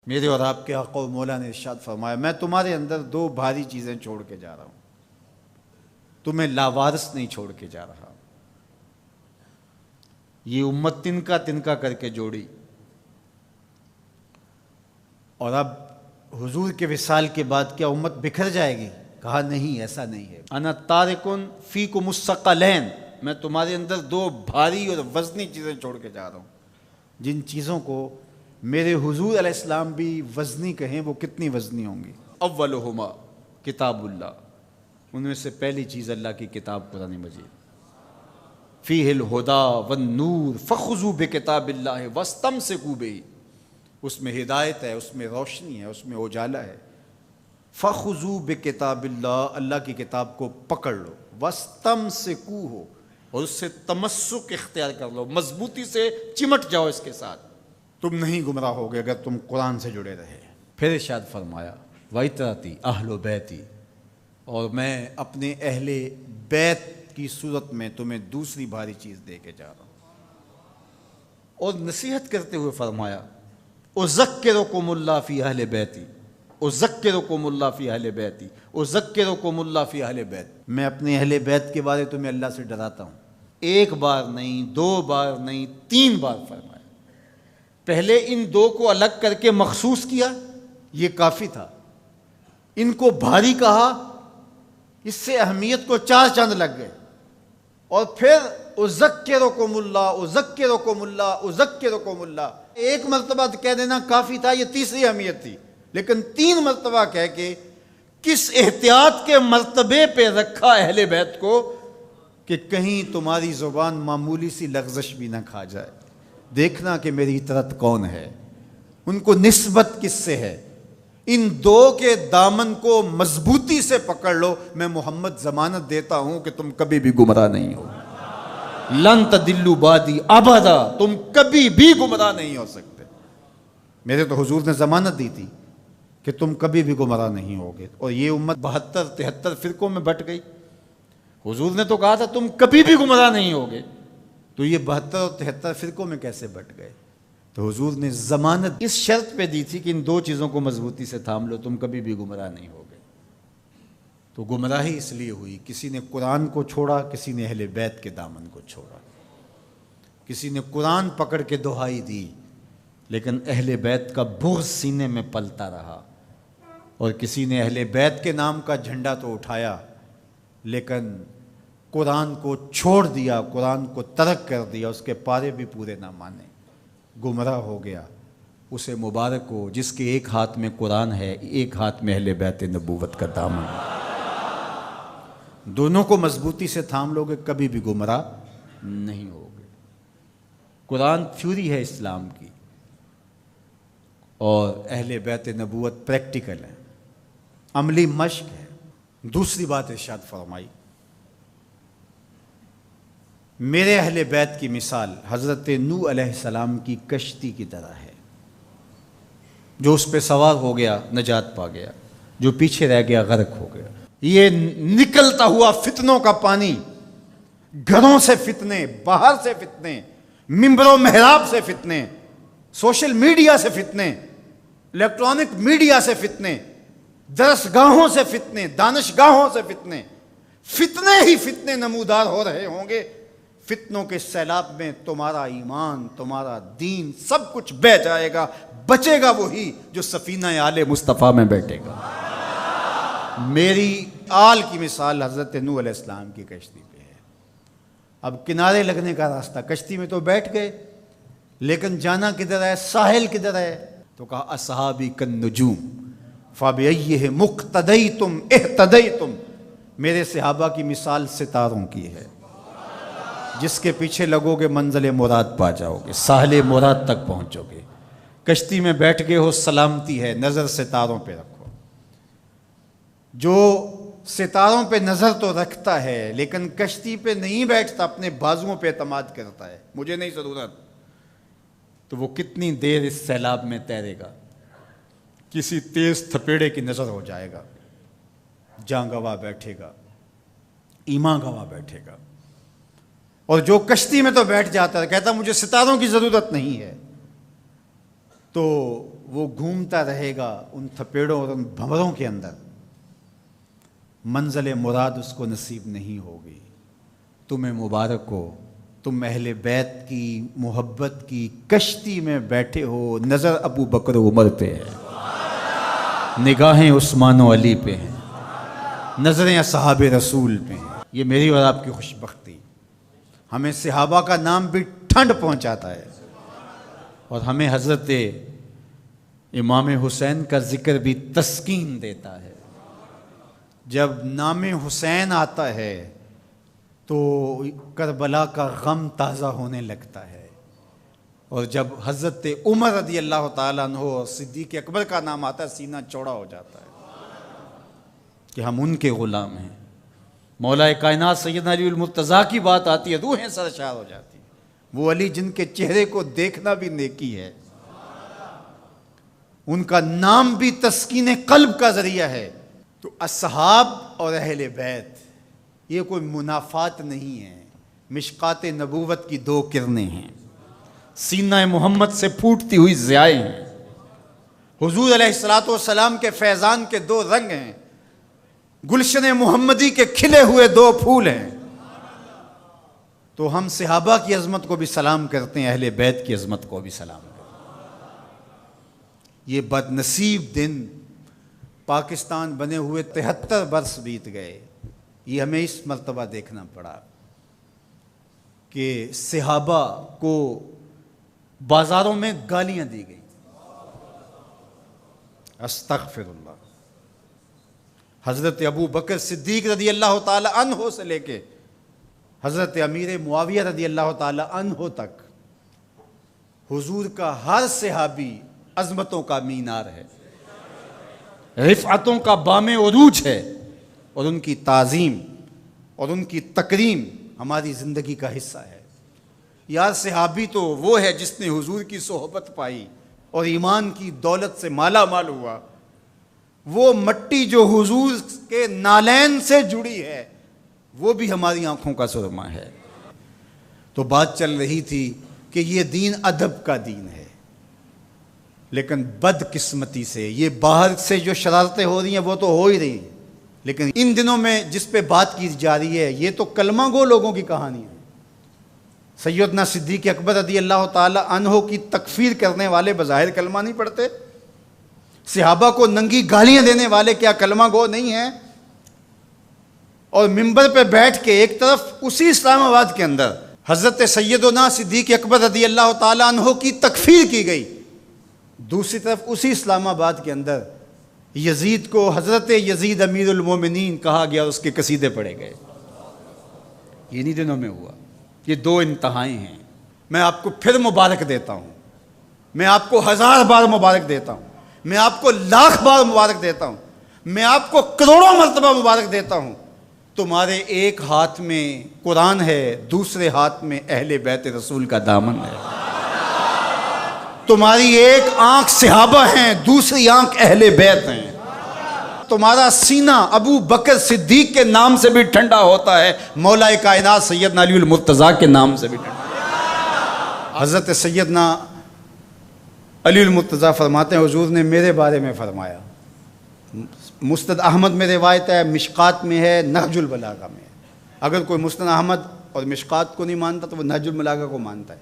میرے اور آپ کے آقا و مولا نے ارشاد فرمایا میں تمہارے اندر دو بھاری چیزیں چھوڑ کے جا رہا ہوں، تمہیں لاوارث نہیں چھوڑ کے جا رہا۔ یہ امت تنکا تنکا کر کے جوڑی، اور اب حضور کے وصال کے بعد کیا امت بکھر جائے گی؟ کہا نہیں، ایسا نہیں ہے۔ انا تارکن فیکم الثقلین، میں تمہارے اندر دو بھاری اور وزنی چیزیں چھوڑ کے جا رہا ہوں، جن چیزوں کو میرے حضور علیہ السلام بھی وزنی کہیں، وہ کتنی وزنی ہوں گی؟ اولہما کتاب اللہ، ان میں سے پہلی چیز اللہ کی کتاب قرآن مجید، فیہ الہدی والنور فخذوا بکتاب اللہ واستمسکوا بہ، اس میں ہدایت ہے، اس میں روشنی ہے، اس میں اجالا ہے۔ فخذوا بکتاب اللہ، اللہ کی کتاب کو پکڑ لو، واستمسکوا، اور اس سے تمسک اختیار کر لو، مضبوطی سے چمٹ جاؤ اس کے ساتھ، تم نہیں گمراہ ہوگے اگر تم قرآن سے جڑے رہے۔ پھر ارشاد فرمایا وَإِتْرَتِي أَهْلُ بَيْتِي، اور میں اپنے اہل بیت کی صورت میں تمہیں دوسری بھاری چیز دے کے جا رہا ہوں، اور نصیحت کرتے ہوئے فرمایا اذکرکم اللہ فی اہل بیتی، اذکرکم اللہ فی اہل بیتی، اذکرکم اللہ فی اہل بیت، میں اپنے اہل بیت کے بارے تمہیں اللہ سے ڈراتا ہوں۔ ایک بار نہیں، دو بار نہیں، 3 بار فرمایا۔ پہلے ان دو کو الگ کر کے مخصوص کیا، یہ کافی تھا، ان کو بھاری کہا، اس سے اہمیت کو 4 چاند لگ گئے، اور پھر اذکرکم اللہ، اذکرکم اللہ، اذکرکم اللہ، ایک مرتبہ کہہ دینا کافی تھا، یہ تیسری اہمیت تھی، لیکن 3 مرتبہ کہہ کے کس احتیاط کے مرتبے پہ رکھا اہل بیت کو کہ کہیں تمہاری زبان معمولی سی لغزش بھی نہ کھا جائے، دیکھنا کہ میری اطرت کون ہے، ان کو نسبت کس سے ہے، ان دو کے دامن کو مضبوطی سے پکڑ لو، میں محمد ضمانت دیتا ہوں کہ تم کبھی بھی گمراہ نہیں ہو، لن تضلوا بعدی ابدا، تم کبھی بھی گمراہ نہیں ہو سکتے۔ میرے تو حضور نے ضمانت دی تھی کہ تم کبھی بھی گمراہ نہیں ہوگے، اور یہ امت 72-73 فرقوں میں بٹ گئی۔ حضور نے تو کہا تھا تم کبھی بھی گمراہ نہیں ہوگے، تو یہ 72 اور 73 فرقوں میں کیسے بٹ گئے؟ تو حضور نے ضمانت اس شرط پہ دی تھی کہ ان 2 چیزوں کو مضبوطی سے تھام لو، تم کبھی بھی گمراہ نہیں ہوگے۔ تو گمراہی اس لیے ہوئی، کسی نے قرآن کو چھوڑا، کسی نے اہل بیت کے دامن کو چھوڑا، کسی نے قرآن پکڑ کے دہائی دی لیکن اہل بیت کا بغض سینے میں پلتا رہا، اور کسی نے اہل بیت کے نام کا جھنڈا تو اٹھایا لیکن قرآن کو چھوڑ دیا، قرآن کو ترک کر دیا، اس کے پارے بھی پورے نہ مانے، گمراہ ہو گیا۔ اسے مبارک ہو جس کے ایک ہاتھ میں قرآن ہے، ایک ہاتھ میں اہل بیت نبوت کا دامن ہے، دونوں کو مضبوطی سے تھام لوگے کبھی بھی گمراہ نہیں ہوگے۔ قرآن تھیوری ہے اسلام کی، اور اہل بیت نبوت پریکٹیکل ہے، عملی مشق ہے۔ دوسری بات ارشاد فرمائی میرے اہل بیت کی مثال حضرت نوح علیہ السلام کی کشتی کی طرح ہے، جو اس پہ سوار ہو گیا نجات پا گیا، جو پیچھے رہ گیا غرق ہو گیا۔ یہ نکلتا ہوا فتنوں کا پانی، گھروں سے فتنے، باہر سے فتنے، ممبر و محراب سے فتنے، سوشل میڈیا سے فتنے، الیکٹرانک میڈیا سے فتنے، درسگاہوں سے فتنے، دانشگاہوں سے فتنے، فتنے ہی فتنے نمودار ہو رہے ہوں گے۔ فتنوں کے سیلاب میں تمہارا ایمان، تمہارا دین، سب کچھ بہہ جائے گا، بچے گا وہی جو سفینہ آل مصطفیٰ میں بیٹھے گا۔ میری آل کی مثال حضرت نوح علیہ السلام کی کشتی پہ ہے۔ اب کنارے لگنے کا راستہ، کشتی میں تو بیٹھ گئے لیکن جانا کدھر ہے، ساحل کدھر ہے؟ تو کہا اصحابی کالنجوم فبأیہم اقتدیتم اہتدیتم، میرے صحابہ کی مثال ستاروں کی ہے، جس کے پیچھے لگو گے منزل مراد پا جاؤ گے، ساحل مراد تک پہنچو گے۔ کشتی میں بیٹھ گئے ہو، سلامتی ہے، نظر ستاروں پہ رکھو۔ جو ستاروں پہ نظر تو رکھتا ہے لیکن کشتی پہ نہیں بیٹھتا، اپنے بازوؤں پہ اعتماد کرتا ہے، مجھے نہیں ضرورت، تو وہ کتنی دیر اس سیلاب میں تیرے گا؟ کسی تیز تھپیڑے کی نظر ہو جائے گا، جاں گواہ بیٹھے گا، ایمان گواہ بیٹھے گا۔ اور جو کشتی میں تو بیٹھ جاتا ہے، کہتا مجھے ستاروں کی ضرورت نہیں ہے، تو وہ گھومتا رہے گا ان تھپیڑوں اور ان بھنوروں کے اندر، منزل مراد اس کو نصیب نہیں ہوگی۔ تمہیں مبارک ہو، تم اہل بیت کی محبت کی کشتی میں بیٹھے ہو، نظر ابو بکر و عمر پہ ہے، نگاہیں عثمان و علی پہ ہیں، نظریں اصحاب رسول پہ ہیں۔ یہ میری اور آپ کی خوش بختی، ہمیں صحابہ کا نام بھی ٹھنڈ پہنچاتا ہے، اور ہمیں حضرت امام حسین کا ذکر بھی تسکین دیتا ہے۔ جب نام حسین آتا ہے تو کربلا کا غم تازہ ہونے لگتا ہے، اور جب حضرت عمر رضی اللہ تعالیٰ عنہ اور صدیق اکبر کا نام آتا ہے سینہ چوڑا ہو جاتا ہے کہ ہم ان کے غلام ہیں۔ مولا کائنات سیدنا علی المرتضیٰ کی بات آتی ہے، روحیں سرشار ہو جاتی ہیں۔ وہ علی جن کے چہرے کو دیکھنا بھی نیکی ہے، ان کا نام بھی تسکین قلب کا ذریعہ ہے۔ تو اصحاب اور اہل بیت یہ کوئی منافات نہیں ہے، مشکات نبوت کی دو کرنیں ہیں، سینہ محمد سے پھوٹتی ہوئی ضیائیں ہیں، حضور علیہ الصلوۃ والسلام کے فیضان کے دو رنگ ہیں، گلشن محمدی کے کھلے ہوئے دو پھول ہیں۔ تو ہم صحابہ کی عظمت کو بھی سلام کرتے ہیں، اہل بیت کی عظمت کو بھی سلام کرتے ہیں۔ یہ بد نصیب دن پاکستان بنے ہوئے 73 برس بیت گئے، یہ ہمیں اس مرتبہ دیکھنا پڑا کہ صحابہ کو بازاروں میں گالیاں دی گئی، استغفر اللہ۔ حضرت ابو بکر صدیق رضی اللہ تعالی عنہ سے لے کے حضرت امیر معاویہ رضی اللہ تعالی عنہ تک حضور کا ہر صحابی عظمتوں کا مینار ہے، رفعتوں کا بام عروج ہے، اور ان کی تعظیم اور ان کی تکریم ہماری زندگی کا حصہ ہے۔ یار صحابی تو وہ ہے جس نے حضور کی صحبت پائی اور ایمان کی دولت سے مالا مال ہوا، وہ مٹی جو حضور کے نالین سے جڑی ہے وہ بھی ہماری آنکھوں کا سرما ہے۔ تو بات چل رہی تھی کہ یہ دین ادب کا دین ہے، لیکن بد قسمتی سے یہ باہر سے جو شرارتیں ہو رہی ہیں وہ تو ہو ہی رہی ہیں، لیکن ان دنوں میں جس پہ بات کی جا رہی ہے یہ تو کلمہ گو لوگوں کی کہانی ہے۔ سیدنا صدیق اکبر رضی اللہ تعالی عنہ کی تکفیر کرنے والے بظاہر کلمہ نہیں پڑھتے، صحابہ کو ننگی گالیاں دینے والے کیا کلمہ گو نہیں ہیں؟ اور منبر پہ بیٹھ کے ایک طرف اسی اسلام آباد کے اندر حضرت سیدنا صدیق اکبر رضی اللہ تعالی عنہ کی تکفیر کی گئی، دوسری طرف اسی اسلام آباد کے اندر یزید کو حضرت یزید امیر المومنین کہا گیا اور اس کے قصیدے پڑھے گئے۔ یہ انہی دنوں میں ہوا۔ یہ دو انتہائیں ہیں۔ میں آپ کو پھر مبارک دیتا ہوں، میں آپ کو 1000 بار مبارک دیتا ہوں، میں آپ کو 1,00,000 بار مبارک دیتا ہوں، میں آپ کو کروڑوں مرتبہ مبارک دیتا ہوں۔ تمہارے ایک ہاتھ میں قرآن ہے، دوسرے ہاتھ میں اہل بیت رسول کا دامن ہے۔ تمہاری ایک آنکھ صحابہ ہیں، دوسری آنکھ اہل بیت ہیں۔ تمہارا سینہ ابو بکر صدیق کے نام سے بھی ٹھنڈا ہوتا ہے، مولا کائنات سیدنا علی المرتضیٰ کے نام سے بھی ٹھنڈا۔ حضرت سیدنا علی المرتضیٰ فرماتے ہیں حضور نے میرے بارے میں فرمایا، مسند احمد میں روایت ہے، مشکات میں ہے، نہج البلاغہ میں ہے۔ اگر کوئی مسند احمد اور مشکات کو نہیں مانتا تو وہ نہج البلاغہ کو مانتا ہے،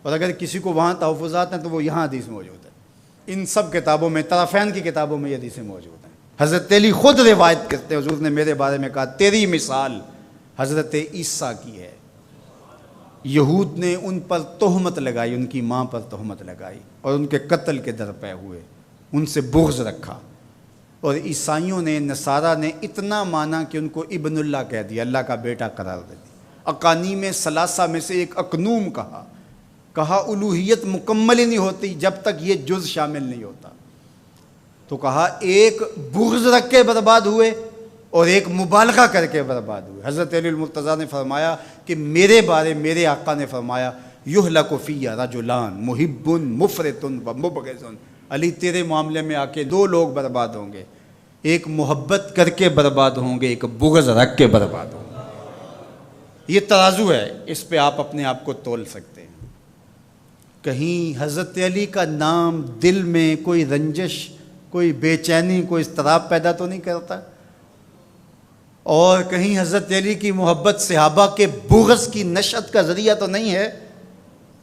اور اگر کسی کو وہاں تحفظات ہیں تو وہ یہاں حدیث موجود ہے۔ ان سب کتابوں میں، طرفین کی کتابوں میں یہ حدیثیں موجود ہیں۔ حضرت علی خود روایت کرتے ہیں حضور نے میرے بارے میں کہا تیری مثال حضرت عیسیٰ کی ہے۔ یہود نے ان پر تہمت لگائی، ان کی ماں پر تہمت لگائی اور ان کے قتل کے درپے ہوئے، ان سے بغض رکھا، اور عیسائیوں نے، نصارہ نے اتنا مانا کہ ان کو ابن اللہ کہہ دیا، اللہ کا بیٹا قرار دے دیا۔ اقانیم ثلاثہ میں سے ایک اقنوم کہا الوہیت مکمل ہی نہیں ہوتی جب تک یہ جز شامل نہیں ہوتا۔ تو کہا ایک بغض رکھ کے برباد ہوئے اور ایک مبالغہ کر کے برباد ہوئے۔ حضرت علی المرتضیٰ نے فرمایا کہ میرے بارے میرے آقا نے فرمایا یہلک فی رجلان محب مفرط و مبغض۔ علی تیرے معاملے میں آ کے 2 لوگ برباد ہوں گے، ایک محبت کر کے برباد ہوں گے، ایک بغض رکھ کے برباد ہوں گے۔ یہ ترازو ہے، اس پہ آپ اپنے آپ کو تول سکتے ہیں۔ کہیں حضرت علی کا نام دل میں کوئی رنجش، کوئی بے چینی، کوئی اضطراب پیدا تو نہیں کرتا؟ اور کہیں حضرت علی کی محبت صحابہ کے بغض کی نشأت کا ذریعہ تو نہیں ہے؟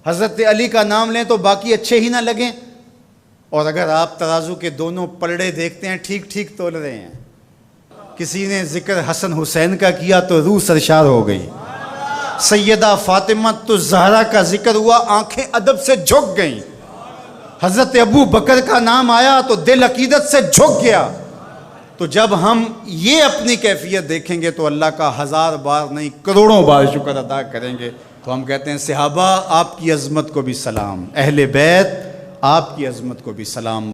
حضرت علی کا نام لیں تو باقی اچھے ہی نہ لگیں؟ اور اگر آپ ترازو کے دونوں پلڑے دیکھتے ہیں ٹھیک ٹھیک تول رہے ہیں، کسی نے ذکر حسن حسین کا کیا تو روح سرشار ہو گئی، سیدہ فاطمہ الزہرا کا ذکر ہوا آنکھیں ادب سے جھک گئیں، حضرت ابو بکر کا نام آیا تو دل عقیدت سے جھک گیا۔ تو جب ہم یہ اپنی کیفیت دیکھیں گے تو اللہ کا 1000 بار نہیں کروڑوں بار شکر ادا کریں گے۔ تو ہم کہتے ہیں صحابہ آپ کی عظمت کو بھی سلام، اہل بیت آپ کی عظمت کو بھی سلام۔